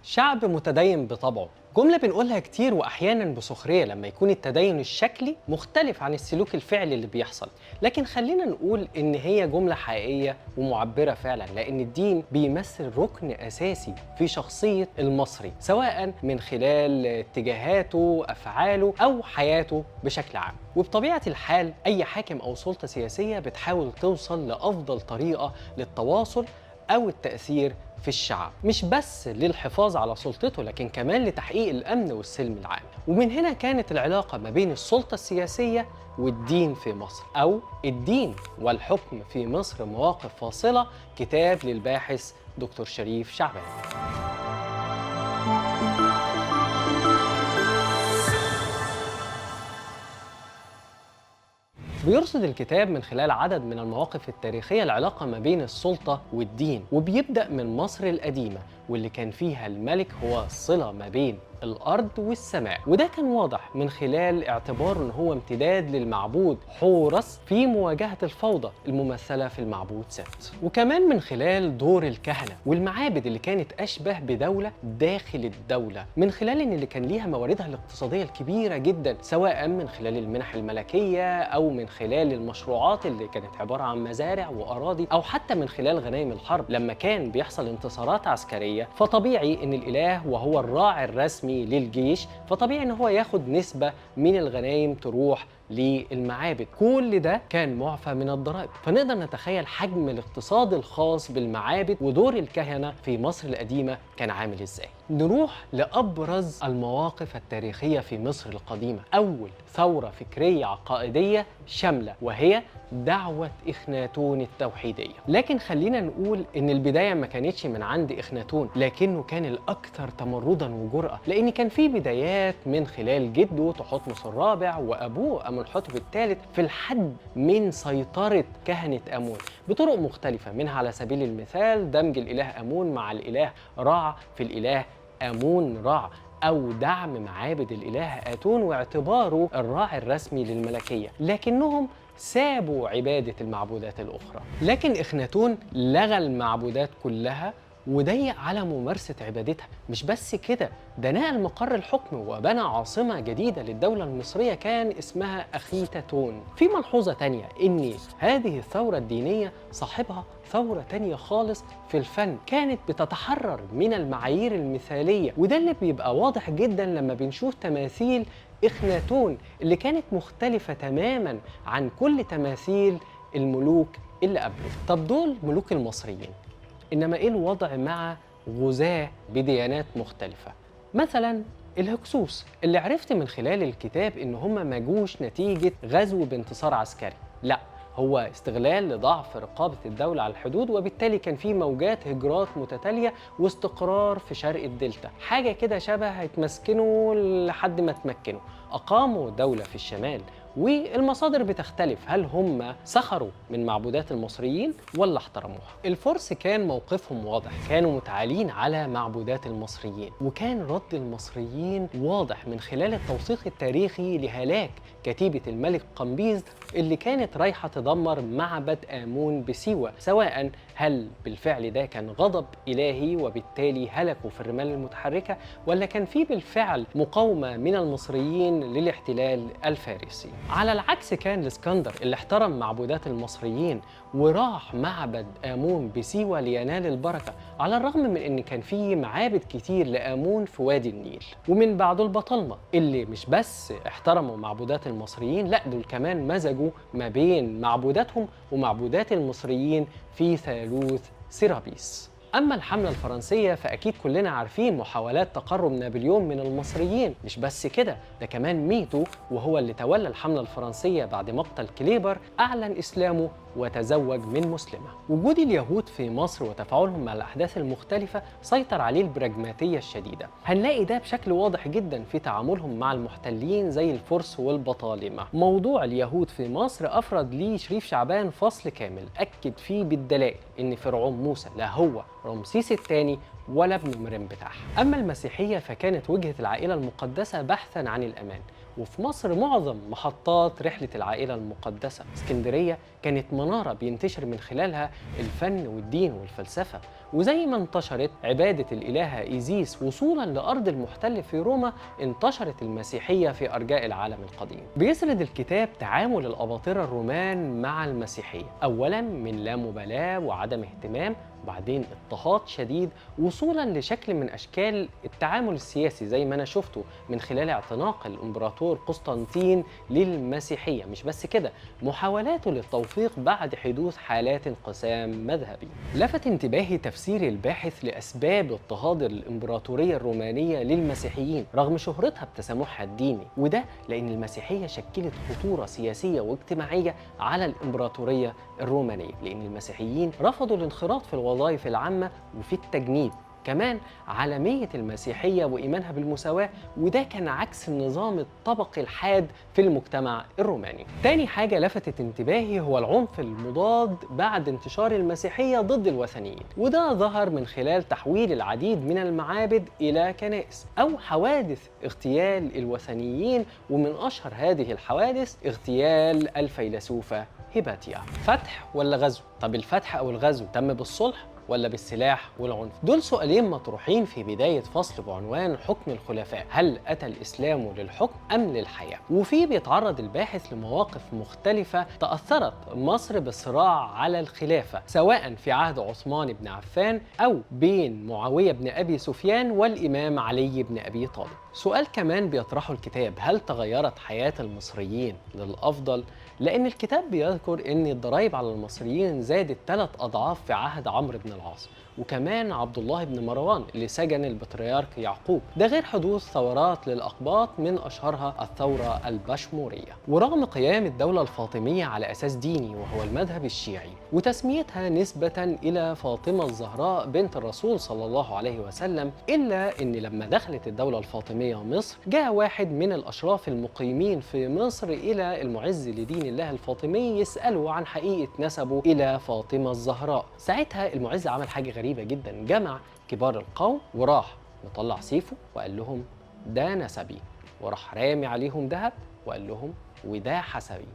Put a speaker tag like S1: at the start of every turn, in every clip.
S1: شعب متدين بطبعه، جملة بنقولها كتير وأحيانا بسخرية لما يكون التدين الشكلي مختلف عن السلوك الفعلي اللي بيحصل. لكن خلينا نقول إن هي جملة حقيقية ومعبرة فعلا، لأن الدين بيمثل ركن أساسي في شخصية المصري، سواء من خلال اتجاهاته، أفعاله أو حياته بشكل عام. وبطبيعة الحال أي حاكم أو سلطة سياسية بتحاول توصل لأفضل طريقة للتواصل أو التأثير في الشعب، مش بس للحفاظ على سلطته لكن كمان لتحقيق الأمن والسلم العام. ومن هنا كانت العلاقة ما بين السلطة السياسية والدين في مصر، أو الدين والحكم في مصر مواقف فاصلة، كتاب للباحث دكتور شريف شعبان. بيرصد الكتاب من خلال عدد من المواقف التاريخية العلاقة ما بين السلطة والدين، وبيبدأ من مصر القديمة واللي كان فيها الملك هو الصلة ما بين الأرض والسماء، وده كان واضح من خلال اعتباره إن هو امتداد للمعبود حورس في مواجهة الفوضى الممثلة في المعبود ست، وكمان من خلال دور الكهنة والمعابد اللي كانت أشبه بدولة داخل الدولة، من خلال إن اللي كان ليها مواردها الاقتصادية الكبيرة جدا، سواء من خلال المنح الملكية أو من خلال المشروعات اللي كانت عبارة عن مزارع وأراضي، أو حتى من خلال غنائم الحرب لما كان بيحصل انتصارات عسكرية. فطبيعي إن الإله وهو الراعي الرسمي للجيش، فطبيعي إن هو ياخد نسبة من الغنائم تروح للمعابد. كل ده كان معفى من الضرائب، فنقدر نتخيل حجم الاقتصاد الخاص بالمعابد ودور الكهنة في مصر القديمة كان عامل ازاي. نروح لأبرز المواقف التاريخية في مصر القديمة، أول ثورة فكرية عقائدية شاملة، وهي دعوة إخناتون التوحيدية. لكن خلينا نقول إن البداية ما كانتش من عند إخناتون، لكنه كان الأكثر تمردا وجرأة، لأن كان في بدايات من خلال جده تحتمس الرابع وأبوه أمنحتب الثالث في الحد من سيطرة كهنة آمون بطرق مختلفة، منها على سبيل المثال دمج الإله آمون مع الإله رع في الإله آمون رع، أو دعم معابد الإله آتون واعتباره الراعي الرسمي للملكية، لكنهم سابوا عبادة المعبودات الأخرى. لكن إخناتون لغى المعبودات كلها وضيق على ممارسة عبادتها. مش بس كده، ده نقل مقر الحكم وبنى عاصمة جديدة للدولة المصرية كان اسمها أخيتاتون. في ملحوظة تانية، إن هذه الثورة الدينية صاحبها ثورة تانية خالص في الفن، كانت بتتحرر من المعايير المثالية، وده اللي بيبقى واضح جدا لما بنشوف تماثيل إخناتون اللي كانت مختلفة تماما عن كل تماثيل الملوك اللي قبله. طب دول ملوك المصريين، إنما إيه الوضع مع غزاة بديانات مختلفة؟ مثلا الهكسوس اللي عرفت من خلال الكتاب إن هم ما جوش نتيجة غزو بانتصار عسكري، لا، هو استغلال لضعف رقابة الدولة على الحدود، وبالتالي كان في موجات هجرات متتالية واستقرار في شرق الدلتا، حاجة كده شبه هيتمسكنوا لحد ما تمكنوا، أقاموا دولة في الشمال. والمصادر بتختلف، هل هم سخروا من معبودات المصريين ولا احترموها؟ الفرس كان موقفهم واضح، كانوا متعالين على معبودات المصريين، وكان رد المصريين واضح من خلال التوثيق التاريخي لهلاك كتيبة الملك قمبيز اللي كانت رايحة تدمر معبد آمون بسيوة، سواء هل بالفعل ده كان غضب إلهي وبالتالي هلكوا في الرمال المتحركة، ولا كان في بالفعل مقاومة من المصريين للاحتلال الفارسي. على العكس كان الاسكندر اللي احترم معبودات المصريين وراح معبد آمون بسيوة لينال البركة، على الرغم من ان كان فيه معابد كتير لآمون في وادي النيل. ومن بعده البطالمة اللي مش بس احترموا معبودات المصريين، لا دول كمان مزجوا ما بين معبوداتهم ومعبودات المصريين في ثالوث سيرابيس. أما الحملة الفرنسية فأكيد كلنا عارفين محاولات تقرب نابليون من المصريين. مش بس كده، ده كمان ميتو وهو اللي تولى الحملة الفرنسية بعد مقتل كليبر أعلن إسلامه وتزوج من مسلمة. وجود اليهود في مصر وتفاعلهم مع الأحداث المختلفة سيطر عليه البراجماتية الشديدة. هنلاقي ده بشكل واضح جدا في تعاملهم مع المحتلين زي الفرس والبطالمة. موضوع اليهود في مصر أفرد ليه شريف شعبان فصل كامل أكد فيه بالدلائل إن فرعون موسى لا هو رمسيس الثاني ولا ابن مريم بتاعها. أما المسيحية فكانت وجهة العائلة المقدسة بحثا عن الأمان، وفي مصر معظم محطات رحلة العائلة المقدسة. اسكندرية كانت منارة بينتشر من خلالها الفن والدين والفلسفة، وزي ما انتشرت عبادة الإلهة إيزيس وصولا لأرض المحتل في روما، انتشرت المسيحية في أرجاء العالم القديم. بيسرد الكتاب تعامل الأباطرة الرومان مع المسيحية، أولا من لا مبالاة وعدم اهتمام، وبعدين اضطهاد شديد، وصولا لشكل من اشكال التعامل السياسي زي ما انا شفته من خلال اعتناق الامبراطور قسطنطين للمسيحيه. مش بس كده، محاولاته للتوفيق بعد حدوث حالات انقسام مذهبي. لفت انتباهي تفسير الباحث لاسباب اضطهاد الامبراطوريه الرومانيه للمسيحيين رغم شهرتها بتسامحها الديني، وده لان المسيحيه شكلت خطوره سياسيه واجتماعيه على الامبراطوريه الرومانيه، لان المسيحيين رفضوا الانخراط في الوظائف العامة وفي التجنيد. كمان عالمية المسيحية وإيمانها بالمساواة، وده كان عكس النظام الطبقي الحاد في المجتمع الروماني. تاني حاجة لفتت انتباهي هو العنف المضاد بعد انتشار المسيحية ضد الوثنيين، وده ظهر من خلال تحويل العديد من المعابد إلى كنائس أو حوادث اغتيال الوثنيين، ومن أشهر هذه الحوادث اغتيال الفيلسوفة هيباتيا. فتح ولا غزو؟ طب الفتح أو الغزو تم بالصلح ولا بالسلاح والعنف؟ دول سؤالين مطروحين في بداية فصل بعنوان حكم الخلفاء، هل أتى الإسلام للحكم أم للحياة؟ وفيه بيتعرض الباحث لمواقف مختلفة تأثرت مصر بالصراع على الخلافة، سواء في عهد عثمان بن عفان أو بين معاوية بن أبي سفيان والإمام علي بن أبي طالب. سؤال كمان بيطرحه الكتاب، هل تغيرت حياة المصريين للأفضل؟ لأن الكتاب بيذكر أن الضرائب على المصريين زادت 3 أضعاف في عهد عمرو بن العاص، وكمان عبد الله بن مروان اللي سجن البطريرك يعقوب، ده غير حدوث ثورات للأقباط من أشهرها الثورة البشمورية. ورغم قيام الدولة الفاطمية على أساس ديني وهو المذهب الشيعي، وتسميتها نسبة إلى فاطمة الزهراء بنت الرسول صلى الله عليه وسلم، إلا أن لما دخلت الدولة الفاطمية مصر، جاء واحد من الأشراف المقيمين في مصر إلى المعز لدين الله الفاطمي يسأله عن حقيقة نسبه إلى فاطمة الزهراء. ساعتها المعز عمل حاجة غريبة جدا، جمع كبار القوم وراح مطلع سيفه وقال لهم ده نسبي، وراح رامي عليهم ذهب وقال لهم وده حسبي.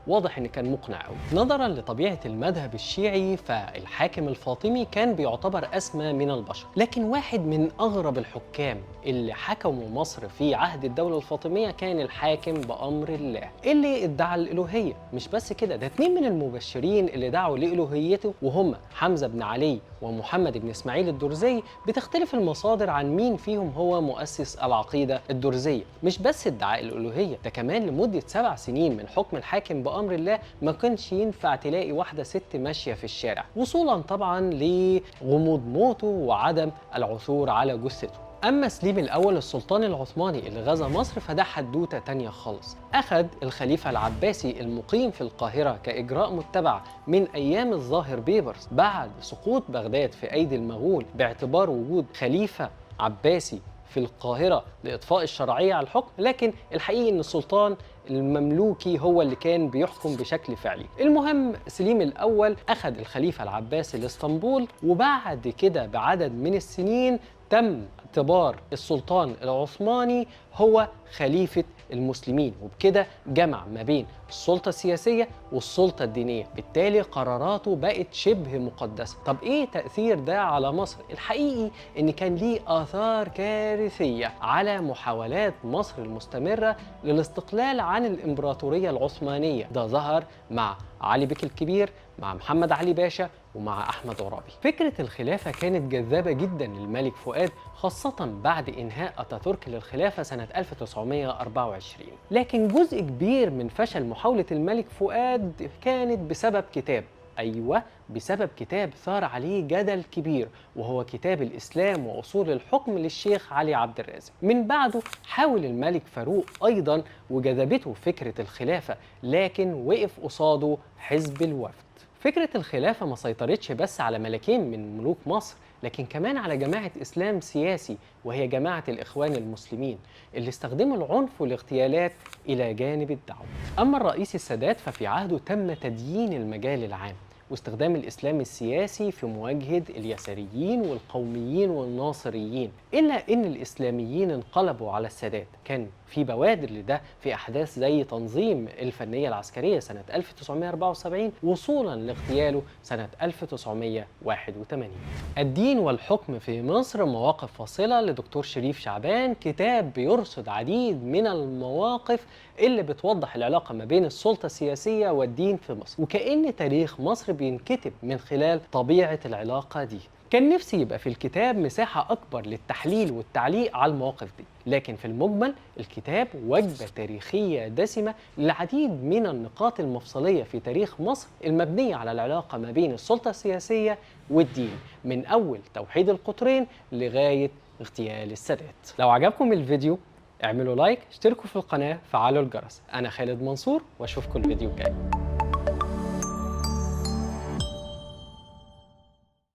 S1: واضح ان كان مقنع قوي. نظرا لطبيعه المذهب الشيعي، فالحاكم الفاطمي كان بيعتبر اسمى من البشر، لكن واحد من اغرب الحكام اللي حكموا مصر في عهد الدوله الفاطميه كان الحاكم بامر الله اللي ادعى الالوهيه. مش بس كده، ده 2 من المبشرين اللي دعوا لالوهيته وهم حمزه بن علي ومحمد بن اسماعيل الدرزي. بتختلف المصادر عن مين فيهم هو مؤسس العقيده الدرزيه. مش بس ادعاء الالوهيه، ده كمان لمده 7 سنين من حكم الحاكم بأمر الله ما كانش ينفع تلاقي واحدة ست ماشية في الشارع، وصولا طبعا لغموض موته وعدم العثور على جثته. أما سليم الأول السلطان العثماني اللي غزا مصر فده حدوتة تانية خالص. أخذ الخليفة العباسي المقيم في القاهرة كإجراء متبع من أيام الظاهر بيبرس بعد سقوط بغداد في أيدي المغول، باعتبار وجود خليفة عباسي في القاهرة لإطفاء الشرعية على الحكم، لكن الحقيقي إن السلطان المملوكي هو اللي كان بيحكم بشكل فعلي. المهم سليم الأول أخذ الخليفة العباسي لإسطنبول، وبعد كده بعدد من السنين تم اعتبار السلطان العثماني هو خليفة المسلمين، وبكده جمع ما بين السلطة السياسية والسلطة الدينية، بالتالي قراراته بقت شبه مقدسة. طب ايه تأثير ده على مصر؟ الحقيقي ان كان ليه آثار كارثية على محاولات مصر المستمرة للاستقلال عن الإمبراطورية العثمانية. ده ظهر مع علي بك الكبير، مع محمد علي باشا، ومع أحمد عرابي. فكرة الخلافة كانت جذابة جدا للملك فؤاد، خاصة بعد إنهاء أتاتورك للخلافة سنة 1924. لكن جزء كبير من فشل محاولة الملك فؤاد كانت بسبب كتاب، أيوة بسبب كتاب ثار عليه جدل كبير، وهو كتاب الإسلام وأصول الحكم للشيخ علي عبد الرازق. من بعده حاول الملك فاروق أيضا وجذبته فكرة الخلافة، لكن وقف قصاده حزب الوفد. فكرة الخلافة ما سيطرتش بس على ملكين من ملوك مصر، لكن كمان على جماعة إسلام سياسي وهي جماعة الإخوان المسلمين اللي استخدموا العنف والاغتيالات إلى جانب الدعوة. أما الرئيس السادات ففي عهده تم تديين المجال العام، واستخدام الإسلام السياسي في مواجهة اليساريين والقوميين والناصريين. إلا إن الإسلاميين انقلبوا على السادات. كان في بوادر لده في أحداث زي تنظيم الفنية العسكرية سنة 1974 وصولا لاغتياله سنة 1981. الدين والحكم في مصر، مواقف فاصلة لدكتور شريف شعبان، كتاب بيرصد عديد من المواقف اللي بتوضح العلاقة ما بين السلطة السياسية والدين في مصر، وكأن تاريخ مصر بينكتب من خلال طبيعة العلاقة دي. كان نفسي يبقى في الكتاب مساحة أكبر للتحليل والتعليق على المواقف دي، لكن في المجمل الكتاب وجبة تاريخية دسمة للعديد من النقاط المفصلية في تاريخ مصر المبنية على العلاقة ما بين السلطة السياسية والدين، من أول توحيد القطرين لغاية اغتيال السادات. لو عجبكم الفيديو اعملوا لايك، اشتركوا في القناة، فعلوا الجرس. أنا خالد منصور وأشوفكم الفيديو الجاي.